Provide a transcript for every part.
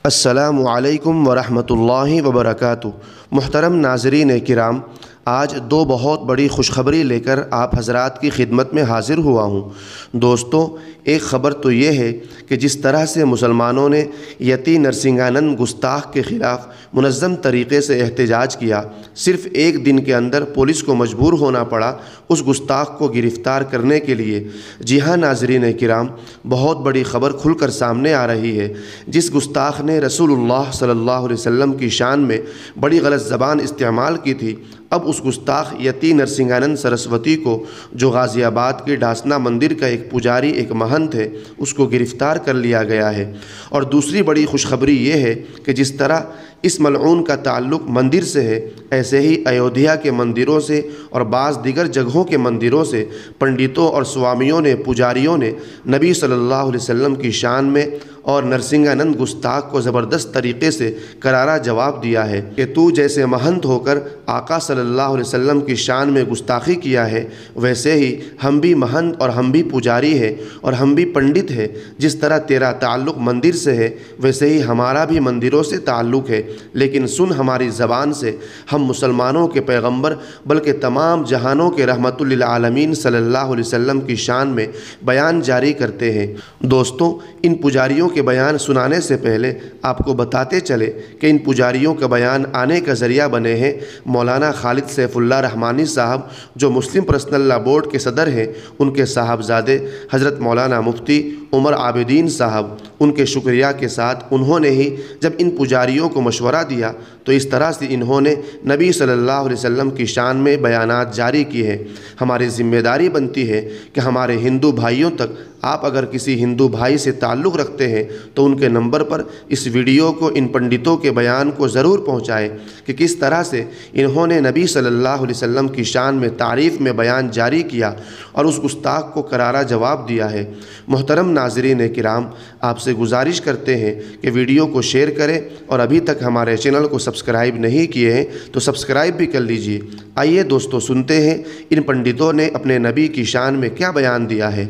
अस्सलामु अलैकुम वरहमतुल्लाहि वबरकातुहू। मुहतरम नाज़रीन किराम, आज दो बहुत बड़ी खुशखबरी लेकर आप हज़रात की खिदमत में हाज़िर हुआ हूँ। दोस्तों, एक ख़बर तो ये है कि जिस तरह से मुसलमानों ने यति नरसिंहानंद गुस्ताख के ख़िलाफ़ मुनज़्ज़म तरीक़े से एहतजाज किया, सिर्फ़ एक दिन के अंदर पुलिस को मजबूर होना पड़ा उस गुस्ताख को गिरफ़्तार करने के लिए। जी हाँ नाज़रीन किराम, बहुत बड़ी ख़बर खुलकर सामने आ रही है। जिस गुस्ताख ने रसूलुल्लाह सल्लल्लाहु अलैहि वसल्लम की शान में बड़ी गलत ज़बान इस्तेमाल की थी, अब उस गुस्ताख यति नरसिंहानंद सरस्वती को, जो गाज़ियाबाद के डासना मंदिर का एक पुजारी, एक महंत है, उसको गिरफ़्तार कर लिया गया है। और दूसरी बड़ी खुशखबरी ये है कि जिस तरह इस मलऊन का ताल्लुक़ मंदिर से है, ऐसे ही अयोध्या के मंदिरों से और बाज़ दीगर जगहों के मंदिरों से पंडितों और स्वामियों ने, पुजारियों ने नबी सल्लल्लाहु अलैहि वसल्लम की शान में और नरसिंहानंद गुस्ताख को ज़बरदस्त तरीक़े से करारा जवाब दिया है कि तू जैसे महंत होकर आका सल्लल्लाहु अलैहि वसल्लम की शान में गुस्ताखी किया है, वैसे ही हम भी महंत और हम भी पुजारी है और हम भी पंडित है। जिस तरह तेरा ताल्लुक़ मंदिर से है, वैसे ही हमारा भी मंदिरों से ताल्लुक़ है। लेकिन सुन हमारी ज़बान से, हम मुसलमानों के पैगम्बर बल्कि तमाम जहानों के रहमतुल लिल आलमीन सल्लल्लाहु अलैहि वसल्लम की शान में बयान जारी करते हैं। दोस्तों, इन पुजारियों के बयान सुनाने से पहले आपको बताते चले कि इन पुजारियों का बयान आने का ज़रिया बने हैं मौलाना खालिद सैफुल्लाह रहमानी साहब, जो मुस्लिम पर्सनल लॉ बोर्ड के सदर हैं। उनके साहबजादे हज़रत मौलाना मुफ्ती उमर आबिदीन साहब, उनके शुक्रिया के साथ उन्होंने ही जब इन पुजारियों को मशवरा दिया तो इस तरह से इन्होंने नबी सल्लल्लाहु अलैहि वसल्लम की शान में बयानात जारी किए हैं। हमारी ज़िम्मेदारी बनती है कि हमारे हिंदू भाइयों तक, आप अगर किसी हिंदू भाई से ताल्लुक़ रखते हैं तो उनके नंबर पर इस वीडियो को, इन पंडितों के बयान को ज़रूर पहुँचाएँ कि किस तरह से इन्होंने नबी सल्लल्लाहु अलैहि वसल्लम की शान में तारीफ़ में बयान जारी किया और उस गुस्ताख को करारा जवाब दिया है। मोहतरम नाज़रीन किराम, आपसे गुजारिश करते हैं कि वीडियो को शेयर करें और अभी तक हमारे चैनल को सब्सक्राइब नहीं किए हैं तो सब्सक्राइब भी कर लीजिए। आइए दोस्तों, सुनते हैं इन पंडितों ने अपने नबी की शान में क्या बयान दिया है।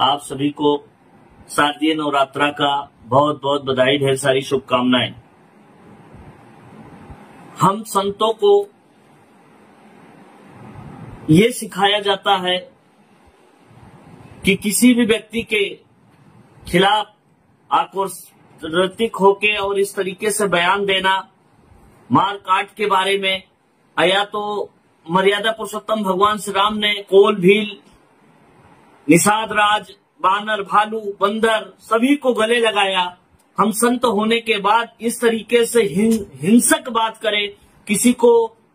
आप सभी को शारदीय नवरात्रा का बहुत बहुत बधाई, ढेर सारी शुभकामनाएं। हम संतों को ये सिखाया जाता है कि किसी भी व्यक्ति के खिलाफ आक्रोशित होके और इस तरीके से बयान देना, मार काट के बारे में, या तो मर्यादा पुरुषोत्तम भगवान श्री राम ने कोल भील, निषाद राज, बानर, भालू, बंदर सभी को गले लगाया। हम संत होने के बाद इस तरीके से हिंसक बात करें, किसी को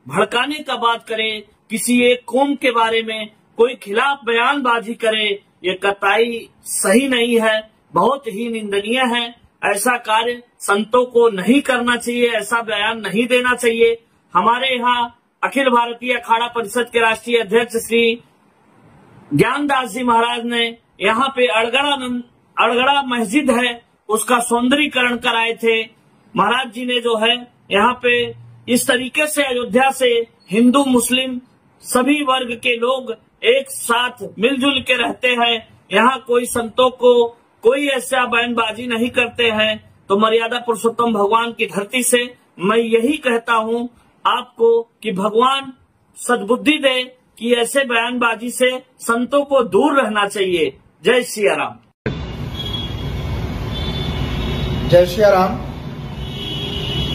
भड़काने का बात करें, किसी एक कौम के बारे में कोई खिलाफ बयानबाजी करे, ये कतई सही नहीं है, बहुत ही निंदनीय है। ऐसा कार्य संतों को नहीं करना चाहिए, ऐसा बयान नहीं देना चाहिए। हमारे यहाँ अखिल भारतीय अखाड़ा परिषद के राष्ट्रीय अध्यक्ष श्री ज्ञानदास जी महाराज ने यहाँ पे अड़गड़ा मस्जिद है, उसका सौंदर्यीकरण कराए थे। महाराज जी ने जो है यहाँ पे इस तरीके से अयोध्या से हिंदू मुस्लिम सभी वर्ग के लोग एक साथ मिलजुल के रहते हैं। यहाँ कोई संतों को कोई ऐसा बयानबाजी नहीं करते हैं। तो मर्यादा पुरुषोत्तम भगवान की धरती से मैं यही कहता हूँ आपको कि भगवान सद्बुद्धि दे कि ऐसे बयानबाजी से संतों को दूर रहना चाहिए। जय सिया राम। जय सिया राम।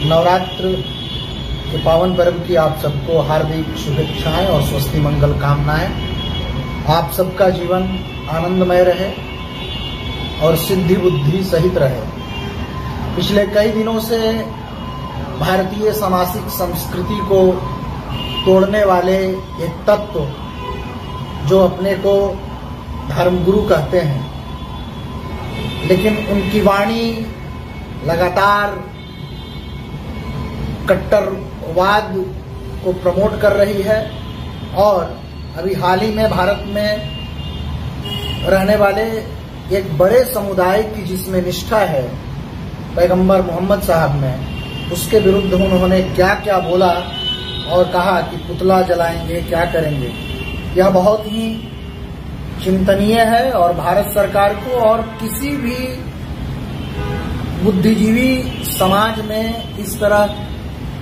नवरात्र के पावन पर्व की आप सबको हार्दिक शुभेच्छाएं और स्वस्ति मंगल कामनाएं। आप सबका जीवन आनंदमय रहे और सिद्धि बुद्धि सहित रहे। पिछले कई दिनों से भारतीय सामाजिक संस्कृति को तोड़ने वाले एक तत्व जो अपने को धर्मगुरु कहते हैं, लेकिन उनकी वाणी लगातार कट्टरवाद को प्रमोट कर रही है। और अभी हाल ही में भारत में रहने वाले एक बड़े समुदाय की जिसमें निष्ठा है पैगंबर मोहम्मद साहब में, उसके विरुद्ध उन्होंने क्या क्या बोला और कहा कि पुतला जलाएंगे, क्या करेंगे। यह बहुत ही चिंतनीय है और भारत सरकार को और किसी भी बुद्धिजीवी समाज में इस तरह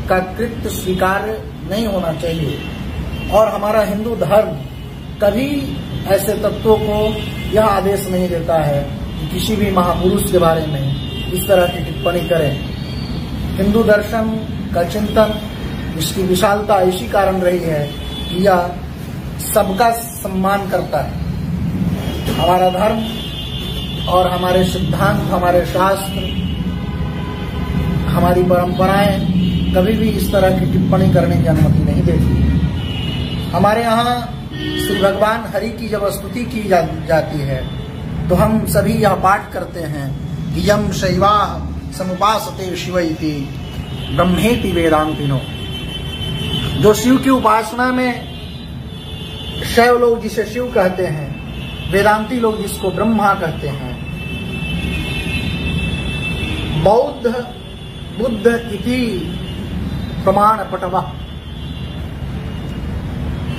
का कृत्य स्वीकार्य नहीं होना चाहिए और हमारा हिंदू धर्म कभी ऐसे तत्वों को यह आदेश नहीं देता है कि किसी भी महापुरुष के बारे में इस तरह की टिप्पणी करें। हिंदू दर्शन का चिंतन, इसकी विशालता इसी कारण रही है कि यह सबका सम्मान करता है। हमारा धर्म और हमारे सिद्धांत, हमारे शास्त्र, हमारी परंपराएं कभी भी इस तरह की टिप्पणी करने की अनुमति नहीं देती। हमारे यहाँ श्री भगवान हरि की जब स्तुति की जाती है तो हम सभी यह पाठ करते हैं कि यम शैवा समुपासते शिव इति ब्रह्मेति वेदांतिनो। जो शिव की उपासना में, शैव लोग जिसे शिव कहते हैं, वेदांती लोग जिसको ब्रह्मा कहते हैं, बौद्ध बुद्ध इति प्रमाण पटवा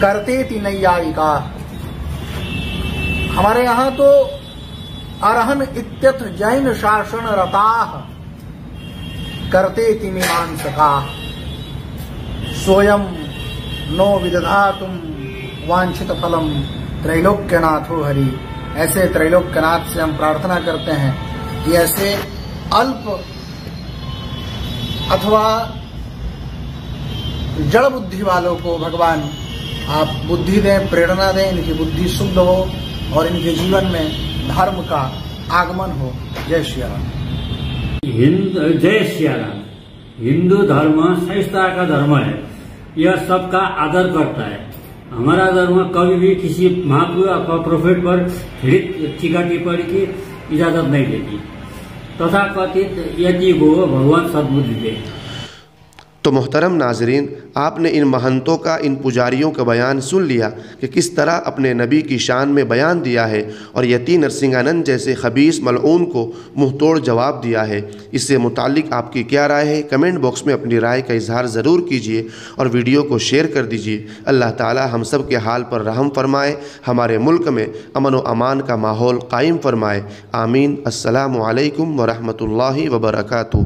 करते ति नैयायिका। हमारे यहाँ तो अरहन इत्यथ जैन शासन रताः करते ति मीमांसका सोयम नो विदधातुम वांछित फलम त्रैलोक्यनाथो हरि। ऐसे त्रैलोक्यनाथ से हम प्रार्थना करते हैं कि ऐसे अल्प अथवा जड़ बुद्धि वालों को भगवान आप बुद्धि दें, प्रेरणा दें, इनकी बुद्धि शुद्ध हो और इनके जीवन में धर्म का आगमन हो। जय श्री राम। जय श्री राम। हिंदू धर्म सहिष्णुता का धर्म है, यह सबका आदर करता है। हमारा धर्म कभी भी किसी महापुरुष अथवा प्रोफेट पर टीका टिप्पणी की इजाजत नहीं देती। तथा कथित यदि वो भगवान सद्बुद्धि दे। तो मोहतरम नाजरीन, आपने इन महंतों का, इन पुजारियों का बयान सुन लिया कि किस तरह अपने नबी की शान में बयान दिया है और यति नरसिंहानंद जैसे खबीस मलऊन को मुंह तोड़ जवाब दिया है। इससे मुतालिक आपकी क्या राय है? कमेंट बॉक्स में अपनी राय का इजहार ज़रूर कीजिए और वीडियो को शेयर कर दीजिए। अल्लाह ताला हम सब के हाल पर रहम फरमाए, हमारे मुल्क में अमन व अमान का माहौल कायम फरमाए। आमीन। अस्सलामु अलैकुम व रहमतुल्लाहि व बरकातुहू।